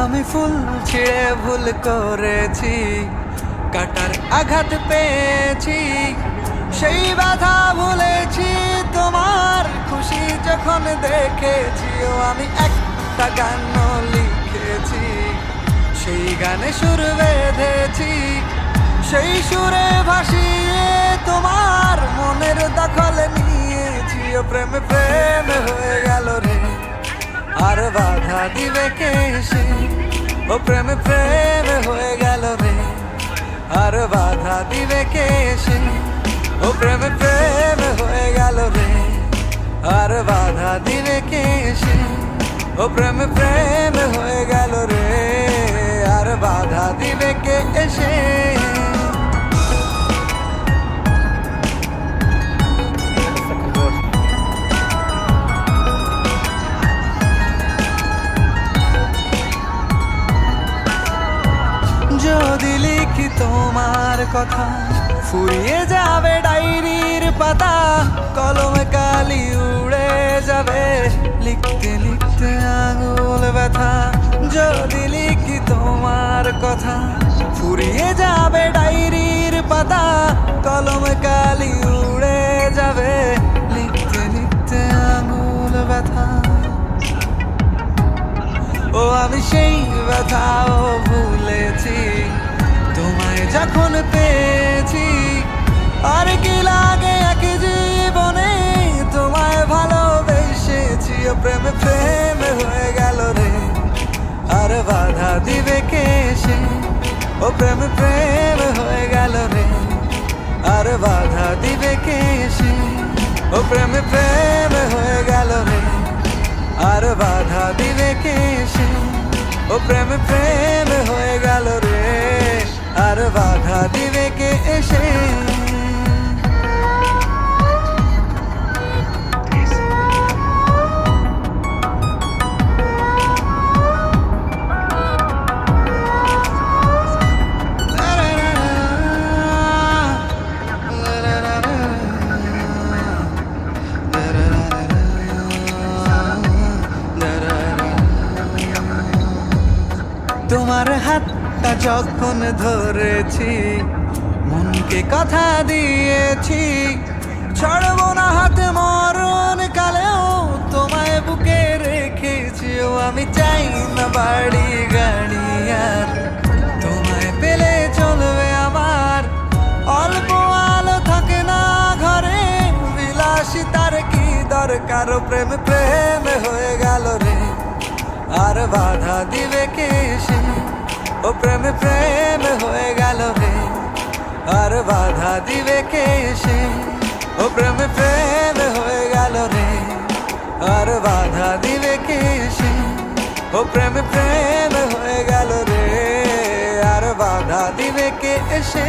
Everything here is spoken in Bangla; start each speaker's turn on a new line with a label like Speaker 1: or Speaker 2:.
Speaker 1: আমি ফুল ছিঁড়ে ভুল করেছি, কাটার আঘাত পেয়েছি, সেই ব্যথা ভুলেছি তোমার খুশি যখন দেখেছি। ও আমি একটা গান লিখেছি, সেই গানে সুর বেঁধেছি, সেই সুরে ভাসিয়ে তোমার মনের দখল নিয়েছি। ও প্রেম প্রেম হয়ে গেল রে, আর বাধা দিবে কে সে? ও প্রেম প্রেম হয়ে গেল রে, আর বাধা দিবে কে সে? ও প্রেম প্রেম হয়ে গেল রে, আর বাধা দিবে কে সে? ও প্রেম প্রেম হয়ে গেল রে, আর বাধা দিবে কে এসে? যদি লিখি তোমার কথা, ফুরিয়ে যাবে ডায়েরির পাতা, কলমে কালি উড়ে যাবে, লিখতে লিখতে আঙুল ব্যথা। যদি লিখি তোমার কথা, ফুরিয়ে যাবে ডায়েরির পাতা, কলমে কালি উড়ে যাবে, লিখতে লিখতে আঙুল ব্যথা। ও আমি সেই ব্যথাও ভুলেছি, তোমায় যখন পেয়েছি। আর কি লাগে এক জীবনে, তোমায় ভালোবেসেছি। ও প্রেম প্রেম হয়ে গেল রে, আর বাধা দিবে কে সে? ও প্রেম প্রেম হয়ে গেল রে, আর বাধা দিবে কে সে? ও প্রেম প্রেম হয়ে গেল রে, আর বাধা দিবে কে সে? ও প্রেম প্রেম হয়ে গেল রে, আর বাধা দিবে কে এসে? তোমার হাতটা যখন ধরেছি, মনকে কথা দিয়েছি, ছাড়বো না হাত মরণ কালেও, তোমায় বুকে রেখেছি। ও আমি চাই না বাড়ি গাড়ি আর, তোমায় পেলে চলবে আমার। অল্প আলো থাকে না ঘরে, বিলাসিতার কি দরকার? ও প্রেম প্রেম হয়ে গেল রে, আর বাধা দিবে কে সে? ও প্রেম প্রেম হয়ে গেল রে, আর বাধা দিবে কে সে? ও প্রেম প্রেম হয়ে গেল রে, আর বাধা দিবে কে সে? ও প্রেম প্রেম হয়ে গেল রে, আর বাধা দিবে কে এসে?